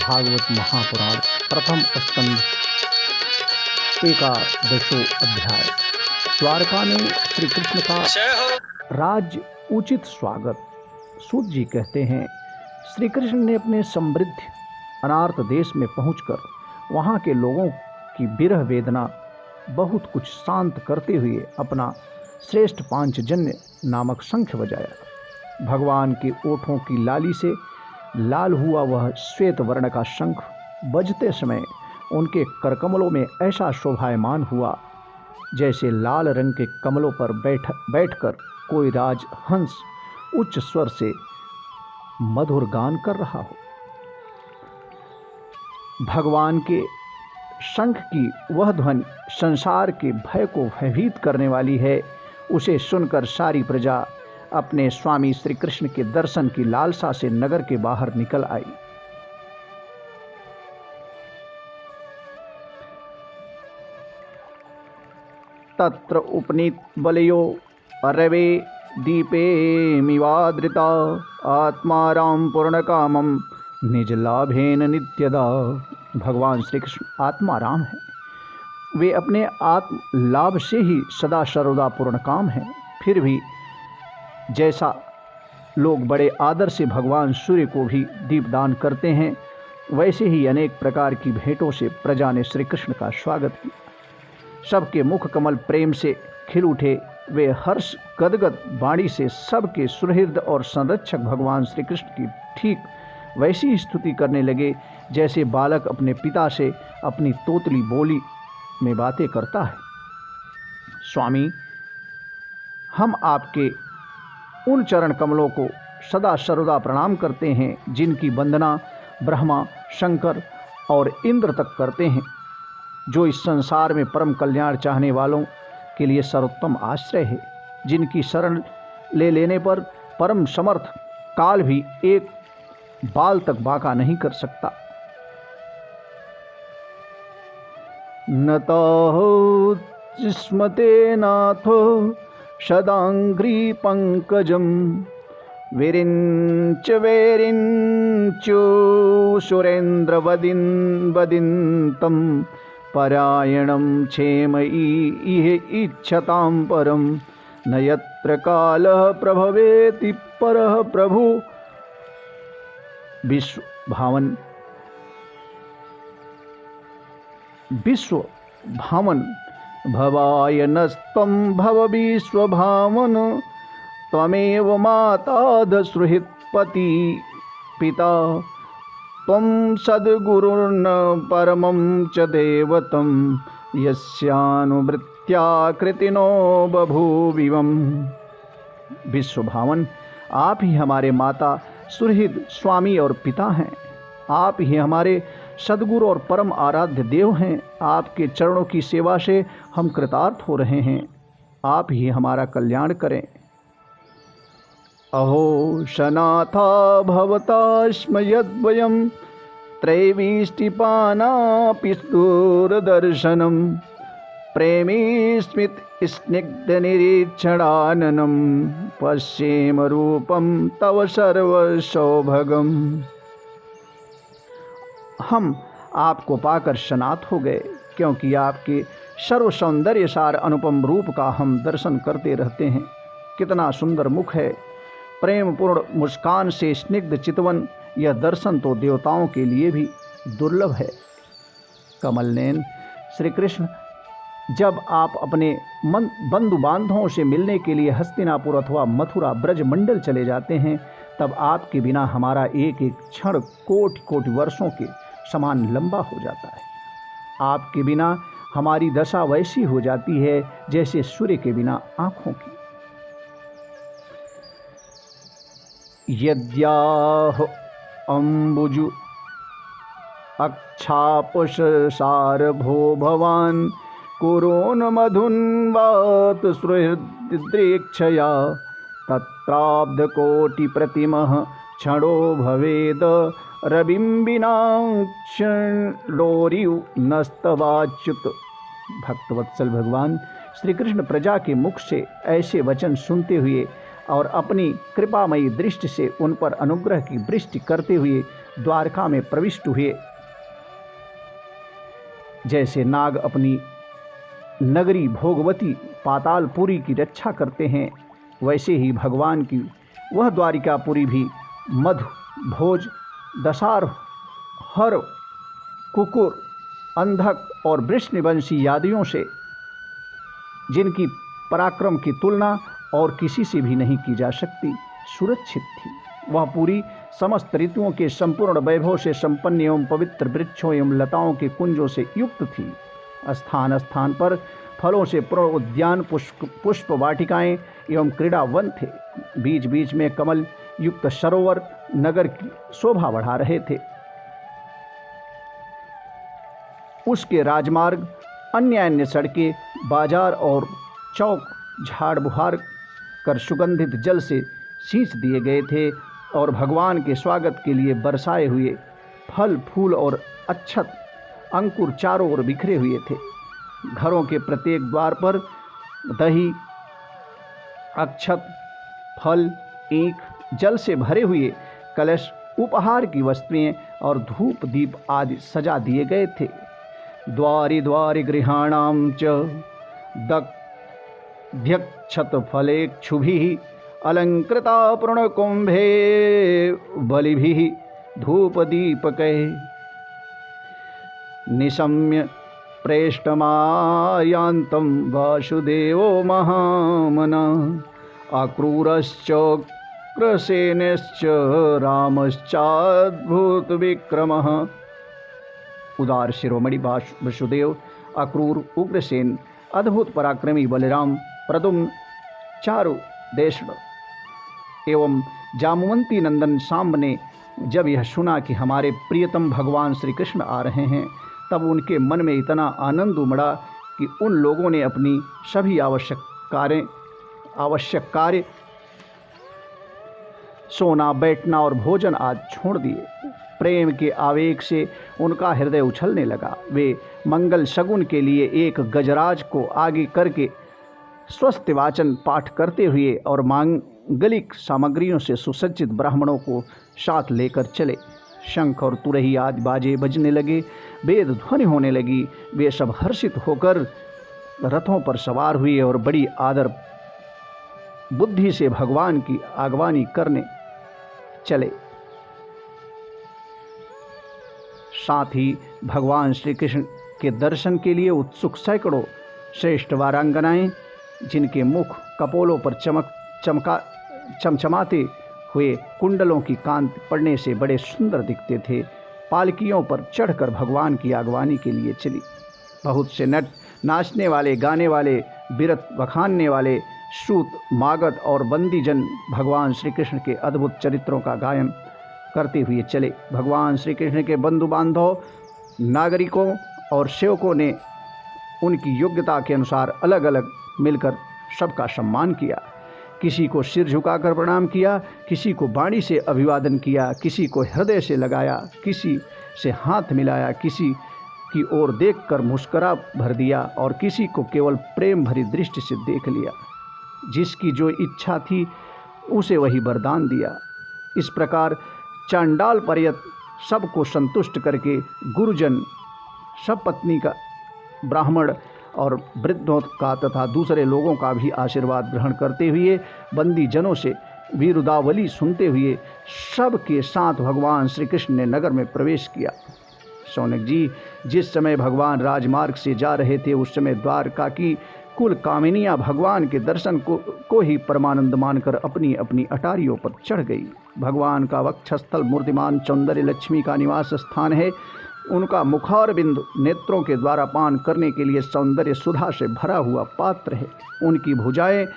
भागवत महापुराण प्रथम स्कंद एकादशो अध्याय। द्वारका में श्री कृष्ण का राज्य उचित स्वागत। सूत जी कहते हैं, श्री कृष्ण ने अपने समृद्ध अनार्त देश में पहुंचकर वहां के लोगों की विरह वेदना बहुत कुछ शांत करते हुए अपना श्रेष्ठ पांचजन्य नामक शंख बजाया। भगवान के ओठों की लाली से लाल हुआ वह श्वेत वर्ण का शंख बजते समय उनके करकमलों में ऐसा शोभायमान हुआ जैसे लाल रंग के कमलों पर बैठकर कोई राजहंस उच्च स्वर से मधुर गान कर रहा हो। भगवान के शंख की वह ध्वनि संसार के भय को भयभीत करने वाली है। उसे सुनकर सारी प्रजा अपने स्वामी श्री कृष्ण के दर्शन की लालसा से नगर के बाहर निकल आई। तत्र उपनीत बलयो रवे दीपे मिवादृता आत्मा राम पूर्ण कामम निज लाभेन नित्यदा। भगवान श्री कृष्ण आत्मा राम है। वे अपने आत्म लाभ से ही सदा सर्वदा पूर्ण काम हैं। फिर भी जैसा लोग बड़े आदर से भगवान सूर्य को भी दीपदान करते हैं, वैसे ही अनेक प्रकार की भेंटों से प्रजा ने श्री कृष्ण का स्वागत किया। सबके मुख कमल प्रेम से खिल उठे। वे हर्ष गदगद वाणी से सबके सुहृद और संरक्षक भगवान श्री कृष्ण की ठीक वैसी ही स्तुति करने लगे जैसे बालक अपने पिता से अपनी तोतली बोली में बातें करता है। स्वामी, हम आपके उन चरण कमलों को सदा सर्वदा प्रणाम करते हैं जिनकी वंदना ब्रह्मा, शंकर और इंद्र तक करते हैं, जो इस संसार में परम कल्याण चाहने वालों के लिए सर्वोत्तम आश्रय है, जिनकी शरण ले लेने पर परम समर्थ काल भी एक बाल तक बाका नहीं कर सकता। नतो स्मते नाथो सदांग्री पंकजम विरिंच सुरेंद्र वदिंतम परायणं क्षेम इह इच्छतां परम न यत्र कालः प्रभवेति परः प्रभु। विश्वभावन भवाय नस्तं भव विश्वभावन त्वमेव माता दसुहृत्पति पिता त्वं सद्गुरुर्न परमं च देवतं यस्यानुवृत्त्या कृतिनो बभूविवम्। विश्वभावन, आप ही हमारे माता, सुहृद, स्वामी और पिता हैं। आप ही हमारे सद्गुरु और परम आराध्य देव हैं। आपके चरणों की सेवा से हम कृतार्थ हो रहे हैं। आप ही हमारा कल्याण करें। अहो शनाथा भवतास्म यद्वयं त्रैविष्टिपानापि दूरदर्शनं प्रेमी स्मित स्निग्ध निरीक्षणाननं पश्येम रूपं तव सर्वसौभगम। हम आपको पाकर शनात हो गए, क्योंकि आपके सर्व सौंदर्य सार अनुपम रूप का हम दर्शन करते रहते हैं। कितना सुंदर मुख है, प्रेम पूर्ण मुस्कान से स्निग्ध चितवन। यह दर्शन तो देवताओं के लिए भी दुर्लभ है। कमलनयन श्री कृष्ण, जब आप अपने बंधु बांधवों से मिलने के लिए हस्तिनापुर अथवा मथुरा ब्रज मंडल चले जाते हैं, तब आपके बिना हमारा एक एक क्षण कोटि कोटि वर्षों के समान लंबा हो जाता है। आपके बिना हमारी दशा वैसी हो जाती है जैसे सूर्य के बिना आँखों की। यद्याह अम्बुजु अक्षापुष सारभो भवान कुरोन मधुन्वात सुहृदीक्षया तत्राब्ध कोटि प्रतिमः क्षणो भवेद रविम्बिना क्षणोरिव नस्तवाच्युत। भक्तवत्सल भगवान श्री कृष्ण प्रजा के मुख से ऐसे वचन सुनते हुए और अपनी कृपामयी दृष्टि से उन पर अनुग्रह की वृष्टि करते हुए द्वारका में प्रविष्ट हुए। जैसे नाग अपनी नगरी भोगवती पातालपुरी की रक्षा करते हैं, वैसे ही भगवान की वह द्वारिकापुरी भी मधु, भोज, दशार, हर, कुकुर, अंधक और वृषनिवंशी यादियों से, जिनकी पराक्रम की तुलना और किसी से भी नहीं की जा सकती, सुरक्षित थी। वह पूरी समस्त ऋतुओं के संपूर्ण वैभव से संपन्न एवं पवित्र वृक्षों एवं लताओं के कुंजों से युक्त थी। स्थान स्थान पर फलों से पूर्ण उद्यान, पुष्प वाटिकाएं एवं क्रीड़ावन थे। बीच बीच में कमल युक्त सरोवर नगर की शोभा बढ़ा रहे थे। उसके राजमार्ग, अन्य अन्य सड़कें, बाजार और चौक झाड़ बुहार कर सुगंधित जल से सींच दिए गए थे और भगवान के स्वागत के लिए बरसाए हुए फल, फूल और अक्षत अंकुर चारों ओर बिखरे हुए थे। घरों के प्रत्येक द्वार पर दही, अक्षत, फल, ईख, जल से भरे हुए कलश, उपहार की वस्तुएं और धूप दीप आदि सजा दिए गए थे। द्वारि द्वारि गृहाणां च दध्यक्षतफलेक्षुभिः अलंकृता पूर्णकुंभे बलिभिः धूपदीपकैः निशम्य प्रेष्टमायान्तं वासुदेवो महामनः अक्रूरश्चक्रसेनश्च रामश्चाद्भुतविक्रमः। उदार शिरोमणि वसुदेव, अक्रूर, उग्रसेन, अद्भुत पराक्रमी बलराम, प्रद्युम्न, चारु, देशण एवं जामवंती नंदन सांब ने जब यह सुना कि हमारे प्रियतम भगवान श्री कृष्ण आ रहे हैं, तब उनके मन में इतना आनंद उमड़ा कि उन लोगों ने अपनी सभी आवश्यक कार्य सोना, बैठना और भोजन आज छोड़ दिए। प्रेम के आवेग से उनका हृदय उछलने लगा। वे मंगल शगुन के लिए एक गजराज को आगे करके स्वस्थ वाचन पाठ करते हुए और मांगलिक सामग्रियों से सुसज्जित ब्राह्मणों को साथ लेकर चले। शंख और तुरही आदि बाजे बजने लगे, वेद ध्वनि होने लगी। वे सब हर्षित होकर रथों पर सवार हुए और बड़ी आदर बुद्धि से भगवान की आगवानी करने चले। साथ ही भगवान श्री कृष्ण के दर्शन के लिए उत्सुक सैकड़ों श्रेष्ठ वारांगनाएं, जिनके मुख कपोलों पर चमचमाते हुए कुंडलों की कांति पड़ने से बड़े सुंदर दिखते थे, पालकियों पर चढ़कर भगवान की आगवानी के लिए चली। बहुत से नट, नाचने वाले, गाने वाले, बिरत बखानने वाले, सूत, मागध और बंदीजन भगवान श्री कृष्ण के अद्भुत चरित्रों का गायन करते हुए चले। भगवान श्री कृष्ण के बंधु बांधव, नागरिकों और सेवकों ने उनकी योग्यता के अनुसार अलग अलग मिलकर सबका सम्मान किया। किसी को सिर झुकाकर प्रणाम किया, किसी को वाणी से अभिवादन किया, किसी को हृदय से लगाया, किसी से हाथ मिलाया, किसी की ओर देखकर मुस्कुरा भर दिया और किसी को केवल प्रेम भरी दृष्टि से देख लिया। जिसकी जो इच्छा थी उसे वही वरदान दिया। इस प्रकार चांडाल पर्यत सबको संतुष्ट करके गुरुजन, सब पत्नी का, ब्राह्मण और वृद्धों का तथा दूसरे लोगों का भी आशीर्वाद ग्रहण करते हुए, बंदी जनों से वीरुदावली सुनते हुए सबके साथ भगवान श्री कृष्ण ने नगर में प्रवेश किया। शौनक जी, जिस समय भगवान राजमार्ग से जा रहे थे, उस समय द्वारका की कुल कामिनियाँ भगवान के दर्शन को ही परमानंद मानकर अपनी अपनी अटारियों पर चढ़ गई। भगवान का वक्षस्थल मूर्तिमान सौंदर्य लक्ष्मी का निवास स्थान है। उनका मुखार बिंदु नेत्रों के द्वारा पान करने के लिए सौंदर्य सुधा से भरा हुआ पात्र है। उनकी भुजाएं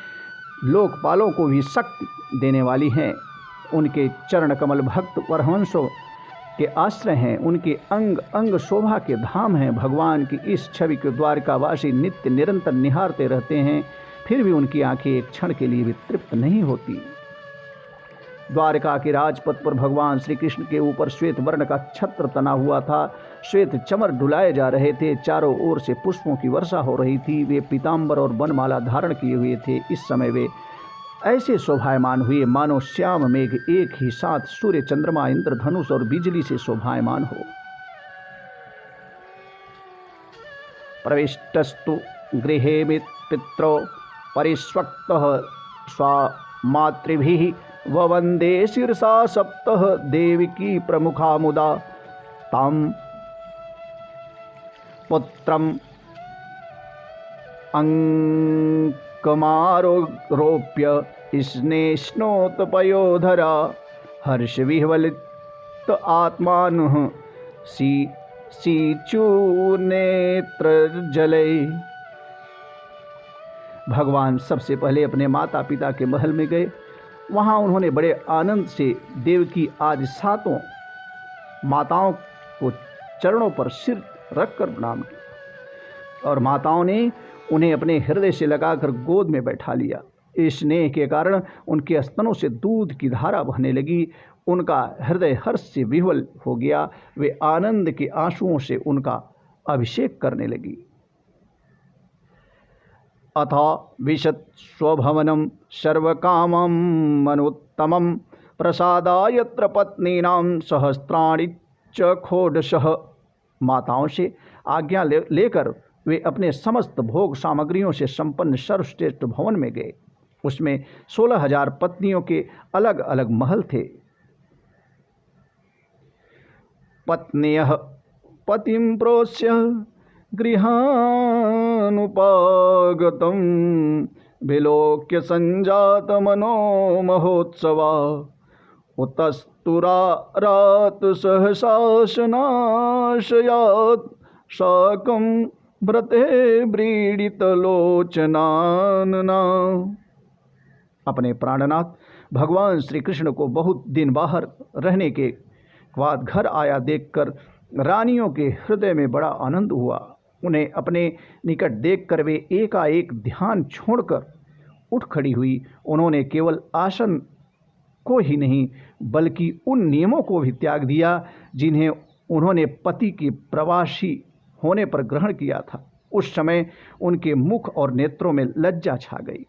लोकपालों को भी शक्ति देने वाली हैं। उनके चरण कमल भक्त परमहंसों के आश्रय हैं। उनके अंग अंग शोभा के धाम हैं। भगवान की इस छवि को द्वारकावासी नित्य निरंतर निहारते रहते हैं, फिर भी उनकी आंखें एक क्षण के लिए भी तृप्त नहीं होती। द्वारका के राजपथ पर भगवान श्री कृष्ण के ऊपर श्वेत वर्ण का छत्र तना हुआ था। श्वेत चमर डुलाए जा रहे थे। चारों ओर से पुष्पों की वर्षा हो रही थी। वे पीताम्बर और वनमाला धारण किए हुए थे। इस समय वे ऐसे शोभायमान हुए मानो श्याम मेघ एक ही साथ सूर्य, चंद्रमा, इंद्रधनुष और बिजली से शोभायमान हो। प्रविष्टस्तु गृहे पित्रो परिष्वक्तः स्वमातृभिः ववन्दे शिरसा सप्तः देविकी प्रमुखा मुदा तां पुत्रम् अंकमारोप्य स्नेष्णोत्पयोधरा हर्षविह्वलित आत्मानः सीचूनेत्रजले। भगवान सबसे पहले अपने माता पिता के महल में गए। वहाँ उन्होंने बड़े आनंद से देवकी आदि सातों माताओं को चरणों पर सिर रखकर प्रणाम किया और माताओं ने उन्हें अपने हृदय से लगाकर गोद में बैठा लिया। इस स्नेह के कारण उनके स्तनों से दूध की धारा बहने लगी। उनका हृदय हर्ष से विह्वल हो गया। वे आनंद के आंसुओं से उनका अभिषेक करने लगी। अथ विशत स्वभवनं सर्वकामं मनुत्तमं प्रसादाय यत्र पत्नीनां सहस्राणि च षोडशः। माताओं से आज्ञा लेकर वे अपने समस्त भोग सामग्रियों से संपन्न सर्वश्रेष्ठ भवन में गए। उसमें 16,000 पत्नियों के अलग अलग महल थे। पत्न्यः पतिं प्रोष्य गृहानुपागतं विलोक्य संजात मनो महोत्सवा उतस्तुरारात सहसाशनाशयात् साकं व्रते व्रीडितलोचनानना। अपने प्राणनाथ भगवान श्री कृष्ण को बहुत दिन बाहर रहने के बाद घर आया देखकर रानियों के हृदय में बड़ा आनंद हुआ। उन्हें अपने निकट देखकर वे एकाएक ध्यान छोड़कर उठ खड़ी हुई। उन्होंने केवल आसन को ही नहीं बल्कि उन नियमों को भी त्याग दिया जिन्हें उन्होंने पति के प्रवासी होने पर ग्रहण किया था। उस समय उनके मुख और नेत्रों में लज्जा छा गई।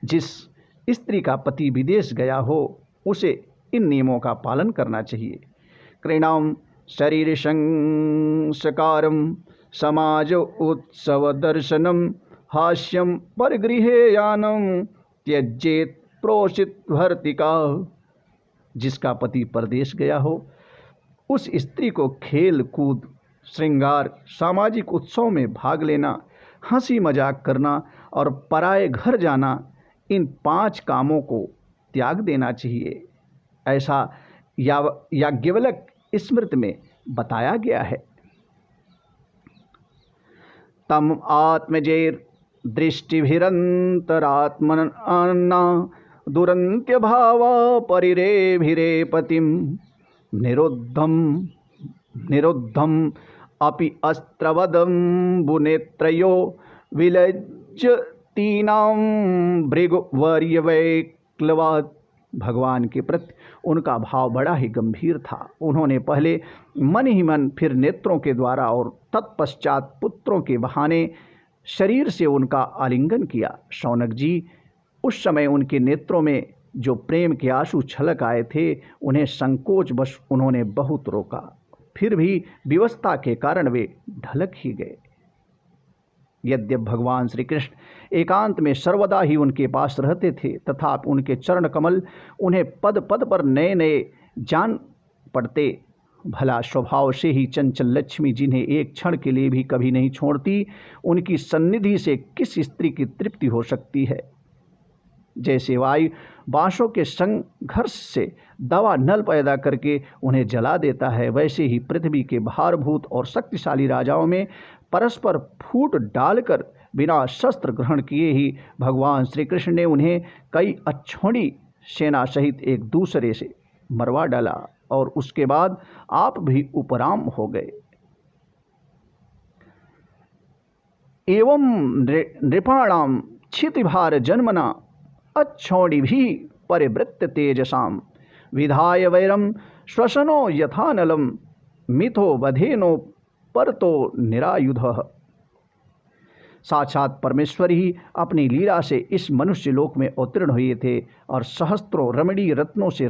जिस स्त्री का पति विदेश गया हो उसे इन नियमों का पालन करना चाहिए। क्रीणाम शरीर संस्कारम समाज उत्सव दर्शनम हास्यम परगृहे यानम त्यजेत प्रोषित भर्तिका। जिसका पति परदेश गया हो उस स्त्री को खेल कूद, श्रृंगार, सामाजिक उत्सव में भाग लेना, हंसी मजाक करना और पराये घर जाना, इन 5 कामों को त्याग देना चाहिए। ऐसा याज्ञवल्क्य स्मृति में बताया गया है। तम आत्मजेर दृष्टिभिरंतरात्मना दुरंत्य भावा परिरेभिरे पतिम निरुद्धम अपि अस्त्रवदम बुनेत्रयो विलज्जतीनां भृगुवर्यवैक्लवात्। भगवान के प्रति उनका भाव बड़ा ही गंभीर था। उन्होंने पहले मन ही मन, फिर नेत्रों के द्वारा और तत्पश्चात पुत्रों के बहाने शरीर से उनका आलिंगन किया। शौनक जी, उस समय उनके नेत्रों में जो प्रेम के आंसू छलक आए थे उन्हें संकोचवश उन्होंने बहुत रोका। फिर भी विवशता के कारण वे ढलक ही गए। यद्यप भगवान श्री कृष्ण एकांत में सर्वदा ही उनके पास रहते थे, तथापि उनके चरण कमल उन्हें पद पद पर नए नए जान पड़ते। भला स्वभाव से ही चंचल लक्ष्मी, जिन्हें एक क्षण के लिए भी कभी नहीं छोड़ती, उनकी सन्निधि से किस स्त्री की तृप्ति हो सकती है। जैसे वायु बांसों के संघर्ष से दवा नल पैदा करके उन्हें जला देता है, वैसे ही पृथ्वी के भारभूत और शक्तिशाली राजाओं में परस्पर फूट डालकर बिना शस्त्र ग्रहण किए ही भगवान श्री कृष्ण ने उन्हें कई अक्षौणी सेना सहित एक दूसरे से मरवा डाला और उसके बाद आप भी उपराम हो गए। एवं नृपाणाम क्षितिभार जन्मना अच्छौणी भी परिवृत्त तेजसाम विधाय वैरम श्वसनो यथानलम मिथो वधेनो पर तो निरायुधः। साक्षात परमेश्वर ही अपनी लीला से इस मनुष्य लोक में अवतीर्ण हुए थे और सहस्त्रों रमणीय रत्नों से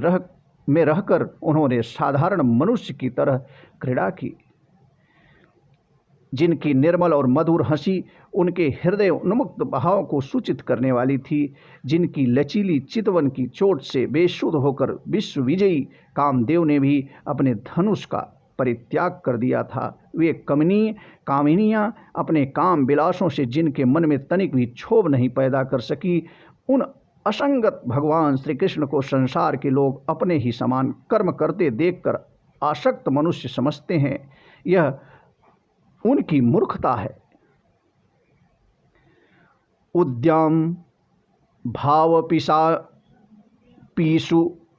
रहकर उन्होंने साधारण मनुष्य की तरह क्रीड़ा की। जिनकी निर्मल और मधुर हंसी उनके हृदय उन्मुक्त भाव को सूचित करने वाली थी, जिनकी लचीली चितवन की चोट से बेसुध होकर विश्व विजयी कामदेव ने भी अपने धनुष का परित्याग कर दिया था, वे कामिनियाँ अपने काम विलासों से जिनके मन में तनिक भी क्षोभ नहीं पैदा कर सकी, उन असंगत भगवान श्री कृष्ण को संसार के लोग अपने ही समान कर्म करते देखकर आसक्त मनुष्य समझते हैं। यह उनकी मूर्खता है। उद्याम भावपिशु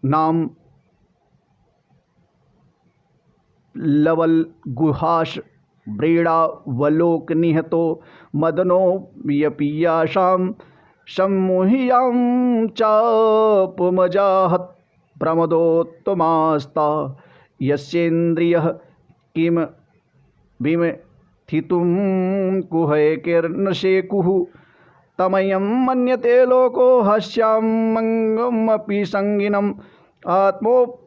नाम लवल गुहाश व्रीड़ावलोक निहतो मदनो व्यपीयाशाम सम्मोहियां चापमजाहत प्रमदोत्तमास्ता यस्येन्द्रियः किम विमथितुं कुहैर्नशेकुः तमयं मन्यते लोको हस्यामंगमपि संगिनम् आत्मोपमेन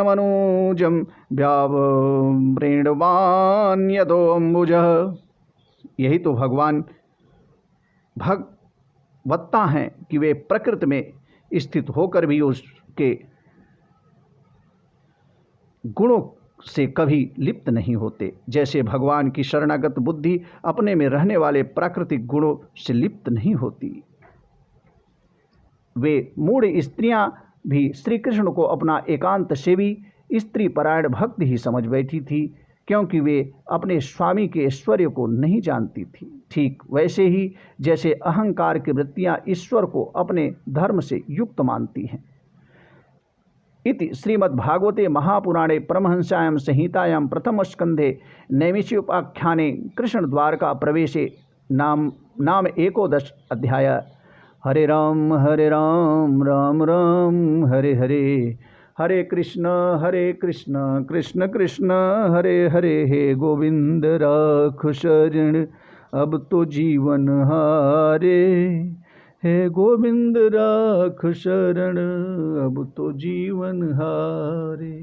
मनोजं व्यावृण्वान् यदोऽम्बुजः। यही तो भगवान भगवत्ता हैं कि वे प्रकृति में स्थित होकर भी उसके गुणों से कभी लिप्त नहीं होते। जैसे भगवान की शरणागत बुद्धि अपने में रहने वाले प्राकृतिक गुणों से लिप्त नहीं होती, वे मूढ़ स्त्रियां भी श्री कृष्ण को अपना एकांत सेवी स्त्री परायण भक्त ही समझ बैठी थी, क्योंकि वे अपने स्वामी के ऐश्वर्य को नहीं जानती थी। ठीक वैसे ही जैसे अहंकार की वृत्तियां ईश्वर को अपने धर्म से युक्त मानती हैं। इति श्रीमद्भागवते महापुराणे परमहंस्यां संहितायां प्रथमस्कन्धे नैमिषोपाख्याने कृष्णद्वारका प्रवेशे नाम 11 अध्याय। हरे राम राम राम हरे हरे, हरे कृष्ण कृष्ण कृष्ण हरे हरे। हे गोविंद राख शरण अब तो जीवन हारे, हे गोविंद राख शरण अब तो जीवन हारे।